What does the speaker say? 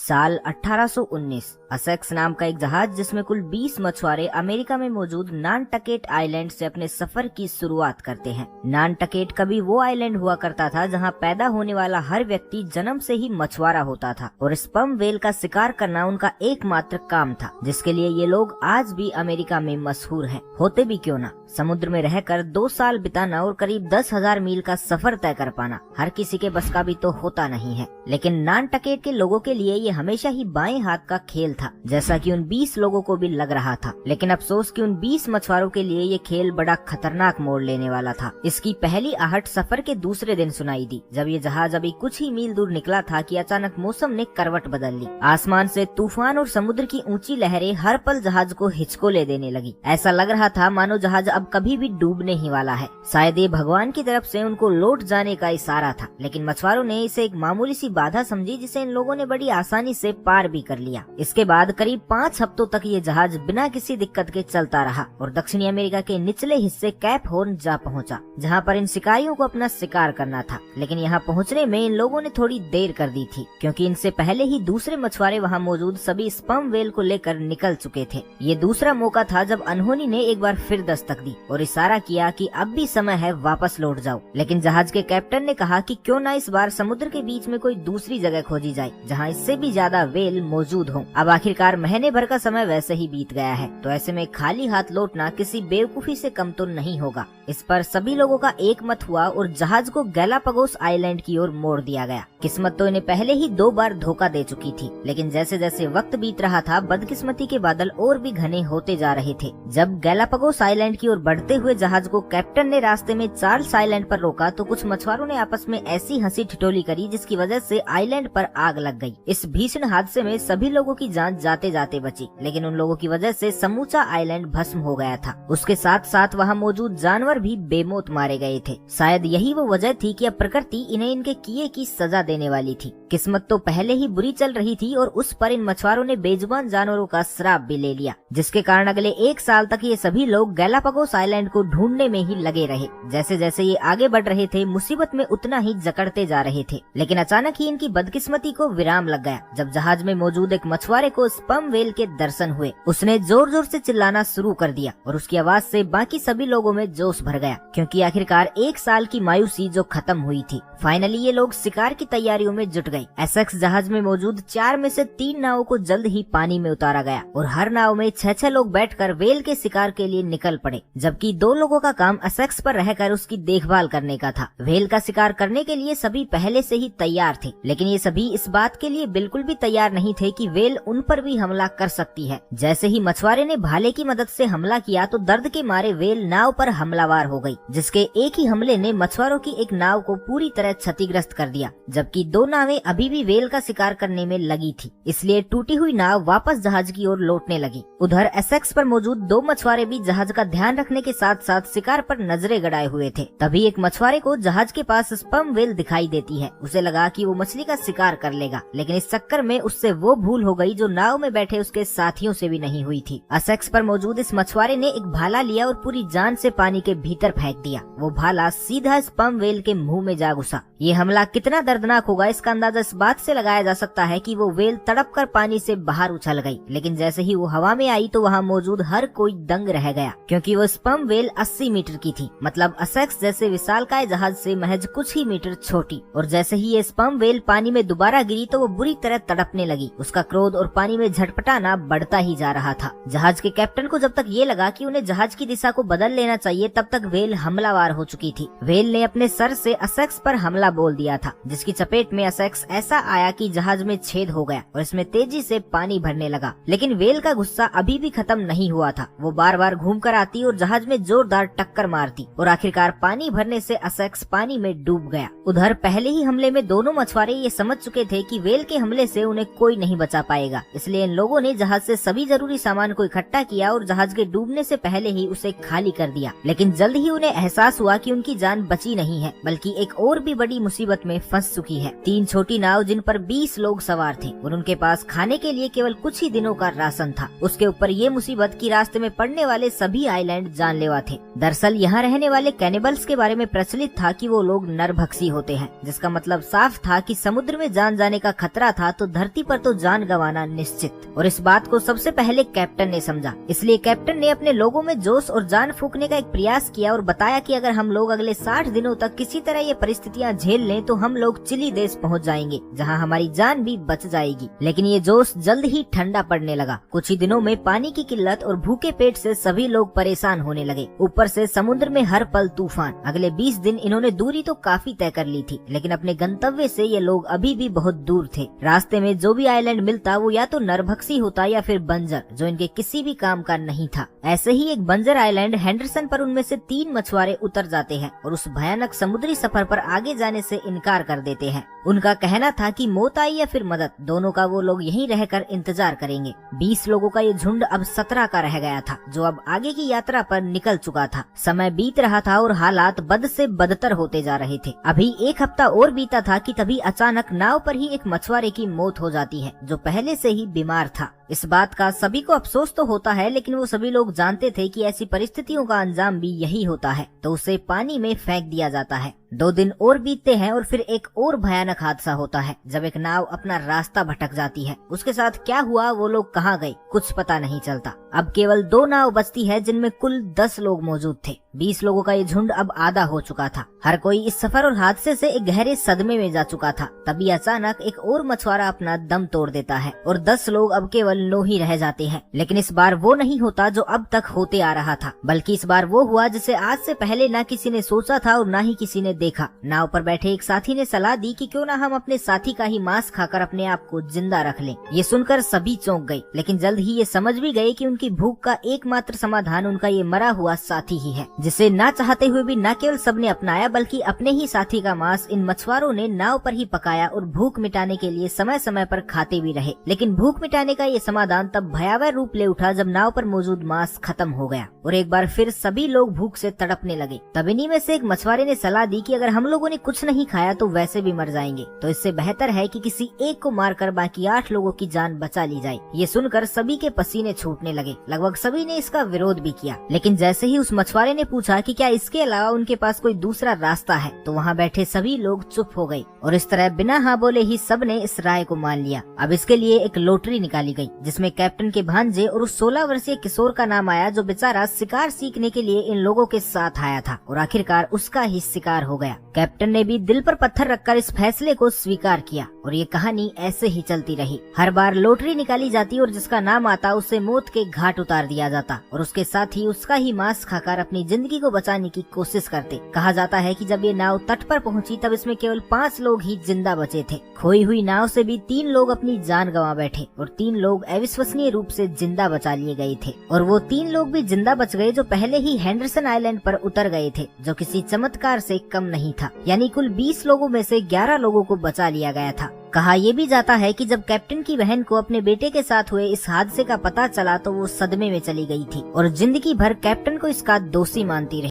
साल 1819 असेक्स नाम का एक जहाज जिसमें कुल 20 मछुआरे अमेरिका में मौजूद नानटकेट आइलैंड से अपने सफर की शुरुआत करते हैं। नानटकेट कभी वो आइलैंड हुआ करता था जहां पैदा होने वाला हर व्यक्ति जन्म से ही मछुआरा होता था और स्पर्म व्हेल का शिकार करना उनका एकमात्र काम था, जिसके लिए ये लोग आज भी अमेरिका में मशहूर हैं। होते भी क्यों ना, समुद्र में रहकर 2 साल बिताना और करीब 10,000 मील का सफर तय कर पाना हर किसी के बस का भी तो होता नहीं है। लेकिन नानटकेट के लोगों के लिए ये हमेशा ही बाएं हाथ का खेल था, जैसा कि उन 20 लोगों को भी लग रहा था। लेकिन अफसोस कि उन 20 मछुआरों के लिए ये खेल बड़ा खतरनाक मोड़ लेने वाला था। इसकी पहली आहट सफर के दूसरे दिन सुनाई दी, जब ये जहाज अभी कुछ ही मील दूर निकला था कि अचानक मौसम ने करवट बदल ली। आसमान से तूफान और समुद्र की ऊंची लहरें हर पल जहाज को हिचकोले देने लगी। ऐसा लग रहा था मानो जहाज अब कभी भी डूबने ही वाला है। शायद ये भगवान की तरफ से उनको लौट जाने का इशारा था, लेकिन मछुआरों ने इसे एक मामूली सी बाधा समझी, जिसे इन लोगों ने बड़ी आसानी से पार भी कर लिया। इसके बाद करीब 5 हफ्तों तक ये जहाज बिना किसी दिक्कत के चलता रहा और दक्षिणी अमेरिका के निचले हिस्से कैप हॉर्न जा पहुंचा, जहां पर इन शिकारियों को अपना शिकार करना था। लेकिन यहाँ पहुंचने में इन लोगों ने थोड़ी देर कर दी थी, क्योंकि इनसे पहले ही दूसरे मछुआरे वहाँ मौजूद सभी स्पर्म व्हेल को लेकर निकल चुके थे। ये दूसरा मौका था जब अनहोनी ने एक बार फिर दस्तक दी और इशारा किया कि अब भी समय है, वापस लौट जाओ। लेकिन जहाज के कैप्टन ने कहा कि क्यों ना इस बार समुद्र के बीच में कोई दूसरी जगह खोजी जाए जहां इससे भी ज्यादा व्हेल मौजूद हों। अब आखिरकार महीने भर का समय वैसे ही बीत गया है, तो ऐसे में खाली हाथ लौटना किसी बेवकूफी से कम तो नहीं होगा। इस पर सभी लोगों का एक मत हुआ और जहाज को गैलापागोस आइलैंड की ओर मोड़ दिया गया। किस्मत तो इन्हें पहले ही 2 बार धोखा दे चुकी थी, लेकिन जैसे जैसे वक्त बीत रहा था बदकिस्मती के बादल और भी घने होते जा रहे थे। जब गैलापागोस आइलैंड की ओर बढ़ते हुए जहाज को कैप्टन ने रास्ते में चार्ल्स आइलैंड पर रोका, तो कुछ मछुआरों ने आपस में ऐसी हंसी ठिठोली करी जिसकी वजह से आइलैंड पर आग लग गई। इस भीषण हादसे में सभी लोगों की जान जाते जाते बची, लेकिन उन लोगों की वजह से समूचा आइलैंड भस्म हो गया था। उसके साथ साथ वहाँ मौजूद जानवर भी बेमौत मारे गए थे। शायद यही वो वजह थी कि अब प्रकृति इन्हें इनके किए की सजा देने वाली थी। किस्मत तो पहले ही बुरी चल रही थी और उस पर इन मछुआरों ने बेजुबान जानवरों का श्राप भी ले लिया, जिसके कारण अगले 1 साल तक ये सभी लोग गैलापागोस आइलैंड को ढूंढने में ही लगे रहे। जैसे जैसे ये आगे बढ़ रहे थे, मुसीबत में उतना ही जकड़ते जा रहे थे। लेकिन अचानक ही इनकी बदकिस्मती को विराम लग गया, जब जहाज में मौजूद एक मछुआरे को स्पर्म व्हेल के दर्शन हुए। उसने जोर जोर से चिल्लाना शुरू कर दिया और उसकी आवाज से बाकी सभी लोगों में जोश भर गया, क्योंकि आखिरकार 1 साल की मायूसी जो खत्म हुई थी। फाइनली ये लोग शिकार की तैयारियों में जुट गए। एसेक्स जहाज में मौजूद 4 में से 3 नावों को जल्द ही पानी में उतारा गया और हर नाव में 6-6 लोग बैठकर व्हेल के शिकार के लिए निकल पड़े, जबकि 2 लोगों का काम एसेक्स पर रहकर उसकी देखभाल करने का था। व्हेल का शिकार करने के लिए सभी पहले से ही तैयार थे, लेकिन ये सभी इस बात के लिए बिल्कुल भी तैयार नहीं थे कि व्हेल उन पर भी हमला कर सकती है। जैसे ही मछुआरे ने भाले की मदद से हमला किया, तो दर्द के मारे व्हेल नाव पर हमलावर हो गई, जिसके एक ही हमले ने मछुआरों की एक नाव को पूरी तरह क्षतिग्रस्त कर दिया, जबकि 2 नावें अभी भी व्हेल का शिकार करने में लगी थी। इसलिए टूटी हुई नाव वापस जहाज की ओर लौटने लगी। उधर एसेक्स पर मौजूद 2 मछुआरे भी जहाज का ध्यान रखने के साथ साथ शिकार पर नजरें गड़ाए हुए थे। तभी एक मछुआरे को जहाज के पास स्पर्म व्हेल दिखाई देती है। उसे लगा कि वो मछली का शिकार कर लेगा, लेकिन इस चक्कर में उससे वो भूल हो गई जो नाव में बैठे उसके साथियों से भी नहीं हुई थी। एसेक्स पर मौजूद इस मछुआरे ने एक भाला लिया और पूरी जान से पानी के भीतर फेंक दिया। वो भाला सीधा स्पर्म व्हेल के मुंह में जा घुसा। ये हमला कितना दर्दनाक होगा, इसका अंदाजा इस बात से लगाया जा सकता है कि वो व्हेल तड़प कर पानी से बाहर उछल गई, लेकिन जैसे ही वो हवा में आई तो वहाँ मौजूद हर कोई दंग रह गया, क्योंकि वो स्पर्म व्हेल 80 मीटर की थी, मतलब एसेक्स जैसे विशालकाय जहाज से महज कुछ ही मीटर छोटी। और जैसे ही ये स्पर्म व्हेल पानी में दोबारा गिरी तो वो बुरी तरह तड़पने लगी। उसका क्रोध और पानी में झटपटाना बढ़ता ही जा रहा था। जहाज के कैप्टन को जब तक ये लगा कि उन्हें जहाज की दिशा को बदल लेना चाहिए, तब तक व्हेल हमलावर हो चुकी थी। व्हेल ने अपने सर से एसेक्स पर हमला बोल दिया था, जिसकी चपेट में एसेक्स ऐसा आया कि जहाज में छेद हो गया और इसमें तेजी से पानी भरने लगा। लेकिन व्हेल का गुस्सा अभी भी खत्म नहीं हुआ था। वो बार बार घूम कर आती और जहाज में जोरदार टक्कर मारती और आखिरकार पानी भरने से एसेक्स पानी में डूब गया। उधर पहले ही हमले में दोनों मछुआरे ये समझ चुके थे कि व्हेल के हमले से उन्हें कोई नहीं बचा पाएगा, इसलिए इन लोगों ने जहाज से सभी जरूरी सामान को इकट्ठा किया और जहाज के डूबने से पहले ही उसे खाली कर दिया। लेकिन जल्द ही उन्हें एहसास हुआ कि उनकी जान बची नहीं है, बल्कि एक और भी बड़ी मुसीबत में फंस चुकी है। 3 छोटी नाव जिन पर 20 लोग सवार थे और उनके पास खाने के लिए केवल कुछ ही दिनों का राशन था। उसके ऊपर ये मुसीबत कि रास्ते में पड़ने वाले सभी आइलैंड जानलेवा थे। दरअसल यहाँ रहने वाले कैनिबल्स के बारे में प्रचलित था कि वो लोग नरभक्षी होते हैं, जिसका मतलब साफ था कि समुद्र में जान जाने का खतरा था तो धरती पर तो जान गंवाना निश्चित। और इस बात को सबसे पहले कैप्टन ने समझा, इसलिए कैप्टन ने अपने लोगों में जोश और जान फूंकने का एक प्रयास किया और बताया कि अगर हम लोग अगले 60 दिनों तक किसी तरह ये परिस्थितियाँ झेल लें तो हम लोग चिली देश पहुँच जाएंगे, जहाँ हमारी जान भी बच जाएगी। लेकिन ये जोश जल्द ही ठंडा पड़ने लगा। कुछ ही दिनों में पानी की किल्लत और भूखे पेट से सभी लोग परेशान होने लगे। ऊपर से समुद्र में हर पल तूफान। अगले 20 दिन इन्होंने दूरी तो काफी तय कर ली थी, लेकिन अपने गंतव्य से ये लोग अभी भी बहुत दूर थे। रास्ते में जो भी आइलैंड मिलता वो या तो नरभक्षी होता या फिर बंजर, जो इनके किसी भी काम का नहीं था। ऐसे ही एक बंजर आइलैंड हेंडरसन पर उनमें से 3 मछुआरे उतर जाते हैं और उस भयानक समुद्री सफर पर आगे जाने से इनकार कर देते हैं। उनका कहना था कि मौत आई या फिर मदद, दोनों का वो लोग यहीं रहकर इंतजार करेंगे। 20 लोगों का ये झुंड अब 17 का रह गया था, जो अब आगे की यात्रा पर निकल चुका था। समय बीत रहा था और हालात बद से बदतर होते जा रहे थे। अभी 1 हफ्ता और बीता था कि तभी अचानक नाव पर ही एक मछुआरे की मौत हो जाती है, जो पहले से ही बीमार था। इस बात का सभी को अफसोस तो होता है, लेकिन वो सभी लोग जानते थे कि ऐसी परिस्थितियों का अंजाम भी यही होता है, तो उसे पानी में फेंक दिया जाता है। 2 दिन और बीतते हैं और फिर एक और भयानक हादसा होता है, जब एक नाव अपना रास्ता भटक जाती है। उसके साथ क्या हुआ, वो लोग कहाँ गए, कुछ पता नहीं चलता। अब केवल 2 नाव बचती है, जिनमें कुल 10 लोग मौजूद थे। 20 लोगों का ये झुंड अब आधा हो चुका था। हर कोई इस सफर और हादसे से एक गहरे सदमे में जा चुका था। तभी अचानक एक और मछुआरा अपना दम तोड़ देता है और 10 लोग अब केवल 9 ही रह जाते हैं। लेकिन इस बार वो नहीं होता जो अब तक होते आ रहा था, बल्कि इस बार वो हुआ जिसे आज से पहले ना किसी ने सोचा था और ना ही किसी ने देखा। नाव पर बैठे एक साथी ने सलाह दी कि क्यों ना हम अपने साथी का ही मांस खाकर अपने आप को जिंदा रख लें। ये सुनकर सभी चौंक गए, लेकिन जल्द ही ये समझ भी गए कि उनकी भूख का एकमात्र समाधान उनका ये मरा हुआ साथी ही है, जिसे ना चाहते हुए भी न केवल सबने अपनाया, बल्कि अपने ही साथी का मांस इन मछुआरों ने नाव पर ही पकाया और भूख मिटाने के लिए समय समय पर खाते भी रहे। लेकिन भूख मिटाने का ये समाधान तब भयावह रूप ले उठा जब नाव पर मौजूद मांस खत्म हो गया और एक बार फिर सभी लोग भूख से तड़पने लगे। तब इन्हीं में से एक मछुआरे ने सलाह दी कि अगर हम लोगों ने कुछ नहीं खाया तो वैसे भी मर जाएंगे, तो इससे बेहतर है कि किसी एक को मारकर बाकी 8 लोगों की जान बचा ली जाए। ये सुनकर सभी के पसीने छूटने लगे। लगभग सभी ने इसका विरोध भी किया, लेकिन जैसे ही उस मछुआरे ने पूछा कि क्या इसके अलावा उनके पास कोई दूसरा रास्ता है, तो वहाँ बैठे सभी लोग चुप हो गए और इस तरह बिना हाँ बोले ही सबने इस राय को मान लिया। अब इसके लिए एक लॉटरी निकाली गई, जिसमें कैप्टन के भांजे और उस 16 वर्षीय किशोर का नाम आया, जो बेचारा शिकार सीखने के लिए इन लोगों के साथ आया था और आखिरकार उसका ही शिकार हो गया। कैप्टन ने भी दिल पर पत्थर रखकर इस फैसले को स्वीकार किया और ये कहानी ऐसे ही चलती रही। हर बार लॉटरी निकाली जाती और जिसका नाम आता उसे मौत के घाट उतार दिया जाता और उसके साथ ही उसका ही मांस खाकर अपनी जिंदगी को बचाने की कोशिश करते। कहा जाता है कि जब ये नाव तट पर पहुंची तब इसमें केवल 5 लोग ही जिंदा बचे थे। खोई हुई नाव से भी 3 लोग अपनी जान गंवा बैठे और 3 लोग अविश्वसनीय रूप से जिंदा बचा लिए गए थे और वो 3 लोग भी जिंदा बच गए जो पहले ही हेंडरसन आइलैंड पर उतर गए थे, जो किसी चमत्कार से कम नहीं था। यानी कुल 20 लोगों में से 11 लोगों को बचा लिया गया था। कहा यह भी जाता है कि जब कैप्टन की बहन को अपने बेटे के साथ हुए इस हादसे का पता चला तो वो सदमे में चली गई थी और जिंदगी भर कैप्टन को इसका दोषी मानती रही।